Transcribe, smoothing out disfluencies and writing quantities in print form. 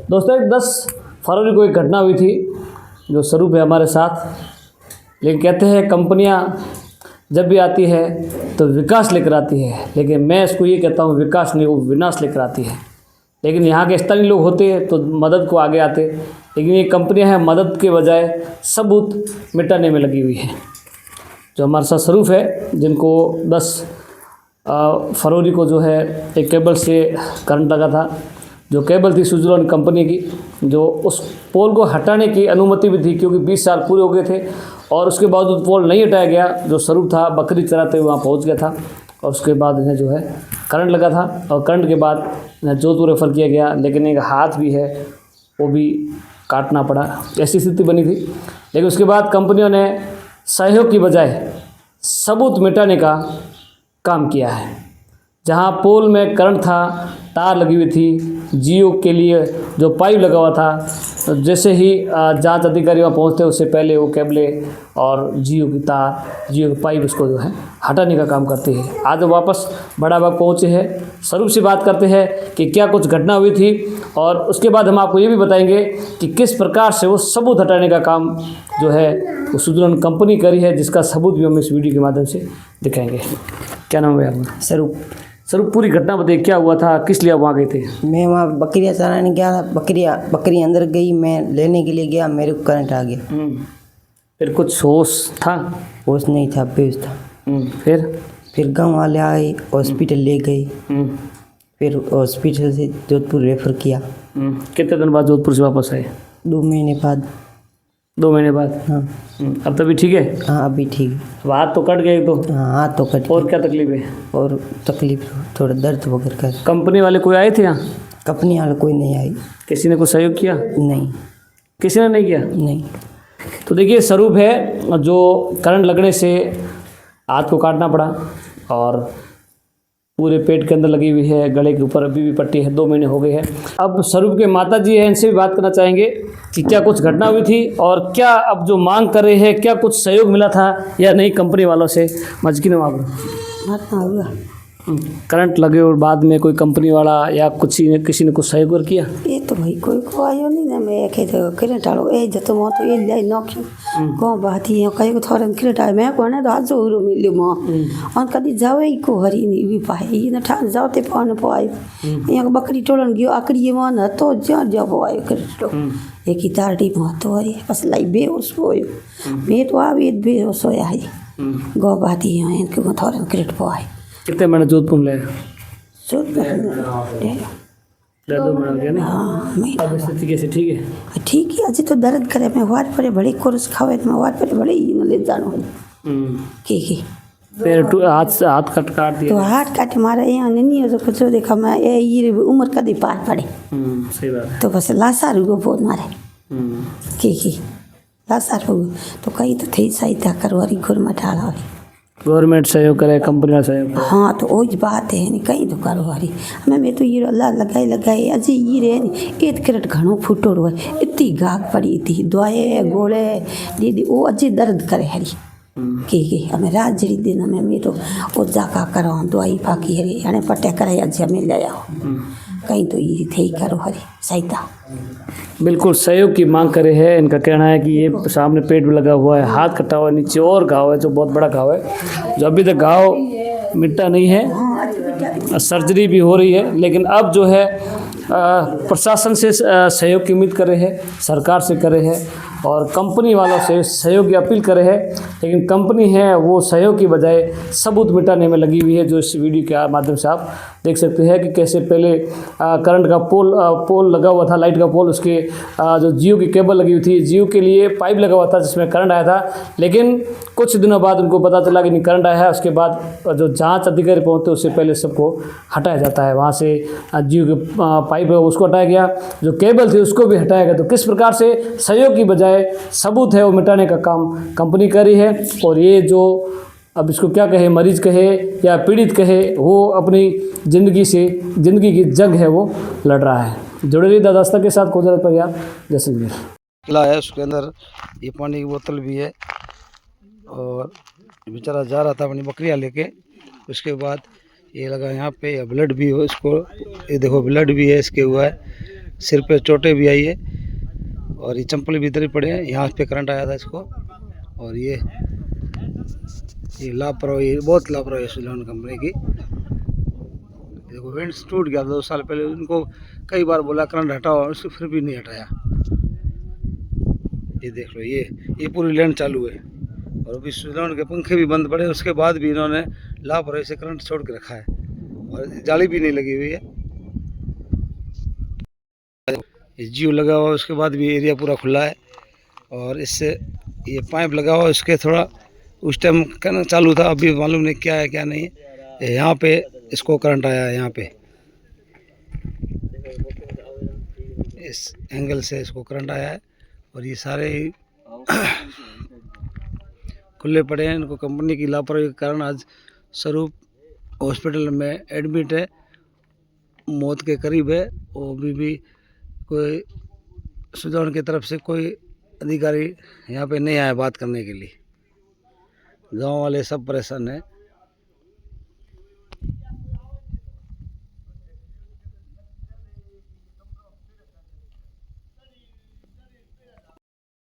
दोस्तों, एक 10 फरवरी को एक घटना हुई थी जो स्वरूप है हमारे साथ। लेकिन कहते हैं कंपनियां जब भी आती है तो विकास लेकर आती है, लेकिन मैं इसको ये कहता हूँ विकास नहीं, वो विनाश लेकर आती है। लेकिन यहाँ के स्थानीय लोग होते हैं तो मदद को आगे आते, लेकिन ये कंपनियां हैं मदद के बजाय सबूत मिटाने में लगी हुई है। जो हमारे साथ स्वरूप है, जिनको 10 फरवरी को जो है एक केबल से करंट लगा था। जो केबल थी सुजलॉन कंपनी की, जो उस पोल को हटाने की अनुमति भी थी क्योंकि 20 साल पूरे हो गए थे, और उसके बावजूद पोल नहीं हटाया गया। जो स्वरूप था बकरी चराते हुए वहाँ पहुँच गया था, और उसके बाद इन्हें जो है करंट लगा था, और करंट के बाद इन्हें जोधपुर रेफर किया गया। लेकिन एक हाथ भी है वो भी काटना पड़ा, ऐसी स्थिति बनी थी। लेकिन उसके बाद कंपनियों ने सहयोग की बजाय सबूत मिटाने का काम किया है। जहाँ पोल में करंट था, तार लगी हुई थी, जियो के लिए जो पाइप लगा हुआ था, तो जैसे ही जांच अधिकारी वहाँ पहुँचते उससे पहले वो केबलें और जियो की तार, जियो की पाइप उसको जो है हटाने का काम करते हैं। आज वापस बड़ा बाग पहुँचे हैं, स्वरूप से बात करते हैं कि क्या कुछ घटना हुई थी, और उसके बाद हम आपको ये भी बताएंगे कि किस प्रकार से वो सबूत हटाने का काम जो है वो सुजलॉन कंपनी करी है, जिसका सबूत भी हम इस वीडियो के माध्यम से दिखाएंगे। क्या नाम है आपका? स्वरूप। स्वरूप, पूरी घटना बताइए, क्या हुआ था, किस लिए आप वहाँ गए थे? मैं वहाँ बकरियाँ चराने गया था। बकरी अंदर गई, मैं लेने के लिए गया, मेरे को करंट आ गया। फिर कुछ होश था? होश नहीं था, बेहोश था। फिर गांव वाले आए, हॉस्पिटल ले गए। फिर हॉस्पिटल से जोधपुर रेफर किया। कितने दिन बाद जोधपुर से वापस आए? 2 महीने बाद। 2 महीने बाद? हाँ। अब तभी ठीक है? हाँ, अभी ठीक है। अब हाथ तो कट गए तो? हाँ, हाथ तो कट। और क्या तकलीफ है? और तकलीफ थोड़ा दर्द वगैरह का। कंपनी वाले कोई आए थे यहाँ? कंपनी वाले कोई नहीं आई। किसी ने कोई सहयोग किया? नहीं। किसी ने नहीं किया? नहीं। तो देखिए, स्वरूप है जो करंट लगने से हाथ को काटना पड़ा, और पूरे पेट के अंदर लगी हुई है, गले के ऊपर अभी भी पट्टी है, 2 महीने हो गए हैं। अब स्वरूप के माता जी हैं, इनसे भी बात करना चाहेंगे कि क्या कुछ घटना हुई थी, और क्या अब जो मांग कर रहे हैं, क्या कुछ सहयोग मिला था या नहीं कंपनी वालों से? मजकी हुआ करंट लगे और बाद में कोई कंपनी वाला या किसी ने कुछ सहयोग किया? ये तो भाई कोई आयो नहीं ना। मैं कहे तो करंट आलो ए जतो मो तो ये ले नोक्यो को बात ही कहे को थोरन करंट आए मैं कोने तो आज उरो मिल्यो मो अन कदी जावे को हरी नहीं भी पाए ये न ठा जाते पान पाए यहाँ बकरी टोलन गयो आकड़ी मन तो जा जा पाए करंट एक ही तारटी मो तो अरे बस लाई बेहोश होयो। मैं तो आवे बेहोश होया है गो बात ही है इनको थोरन करंट पाए। कितने महीने जोधपुर में ले? 2 महीने नहीं? हाँ, अब स्थिति कैसे? ठीक है? ठीक है। अजी तो दर्द करे मैं वार पर बड़े कोरस खावे मैं वार पर बड़े ही न ले जानो की फिर हाथ काट दिया तो हाथ काट मारा यहाँ नहीं हो तो कुछ देखा मैं ये उम्र कदी पार पड़े। सही बात है। तो बस लासार हुआ बहुत मारे की लासार हुआ तो कहीं तो थी सहायता करवारी घुर में ढाला वाली गवर्नमेंट सहयोग करे, कंपनी सहयोग। हाँ, तो वही बात है नहीं कहीं तो करवारी मैं तो ये अल्लाह लगाए अजी ये रे नहीं एक करट घणो फूटो रो इतनी गाग पड़ी थी दवाए गोले दीदी वो अजी दर्द करे हरी की हमें रात जड़ी दिन में मेरो वो जाका करो दवाई पाकी हरी हने पटे करे अज हमें ले आओ कहीं तो ये थे करो हरी सहायता। बिल्कुल सहयोग की मांग करे है। इनका कहना है कि ये सामने पेट में लगा हुआ है, हाथ कटा हुआ है, नीचे और घाव है जो बहुत बड़ा घाव है, जो अभी तक घाव मिटा नहीं है। सर्जरी भी हो रही है, लेकिन अब जो है प्रशासन से सहयोग की उम्मीद कर रहे हैं, सरकार से कर रहे हैं, और कंपनी वालों से सहयोग की अपील करे है। लेकिन कंपनी है वो सहयोग की बजाय सबूत मिटाने में लगी हुई है, जो इस वीडियो के माध्यम से आप देख सकते हैं कि कैसे पहले करंट का पोल लगा हुआ था, लाइट का पोल, उसके जो जियो की केबल लगी हुई थी, जियो के लिए पाइप लगा हुआ था जिसमें करंट आया था। लेकिन कुछ दिनों बाद उनको पता चला कि नहीं करंट आया है। उसके बाद जो जांच अधिकारी पहुँचते उससे पहले सबको हटाया जाता है। वहाँ से जियो के पाइप है उसको हटाया गया, जो केबल थी उसको भी हटाया गया। तो किस प्रकार से सहयोग की बजाय सबूत है वो मिटाने का काम कंपनी कर रही है। और ये जो अब इसको क्या कहे, मरीज कहे या पीड़ित कहे, वो अपनी ज़िंदगी की जंग है वो लड़ रहा है। जुड़े रहिए दादास्ता के साथ कोजल परिवार जैसलमेर। किला है, उसके अंदर ये पानी की बोतल भी है, और बेचारा जा रहा था अपनी बकरियां लेके। उसके बाद ये लगा यहाँ पे ब्लड भी हो इसको, ये देखो ब्लड भी है इसके हुआ है, सिर पे चोटें भी आई है और ये चंपल भी इधर ही पड़े हैं। यहाँ पे करंट आया था इसको और ये लापरवाही, बहुत लापरवाही है सुजान कंपनी की। देखो विंड्स टूट गया 2 साल पहले, उनको कई बार बोला करंट हटाओ, उसको फिर भी नहीं हटाया। ये देख लो, ये पूरी लाइन चालू है और अभी सुजान के पंखे भी बंद पड़े, उसके बाद भी इन्होंने लापरवाही से करंट छोड़ के रखा है और जाली भी नहीं लगी हुई है। ये जियो लगा हुआ, उसके बाद भी एरिया पूरा खुला है और इससे ये पाइप लगा हुआ, इसके थोड़ा उस टाइम करना चालू था, अभी मालूम नहीं क्या है क्या नहीं है। यहाँ पे इसको करंट आया है, यहाँ पे इस एंगल से इसको करंट आया है और ये सारे ही खुले पड़े हैं। इनको कंपनी की लापरवाही के कारण आज स्वरूप हॉस्पिटल में एडमिट है, मौत के करीब है। वो भी कोई सुजान की तरफ से कोई अधिकारी यहाँ पे नहीं आया बात करने के लिए। गांव वाले सब परेशान हैं।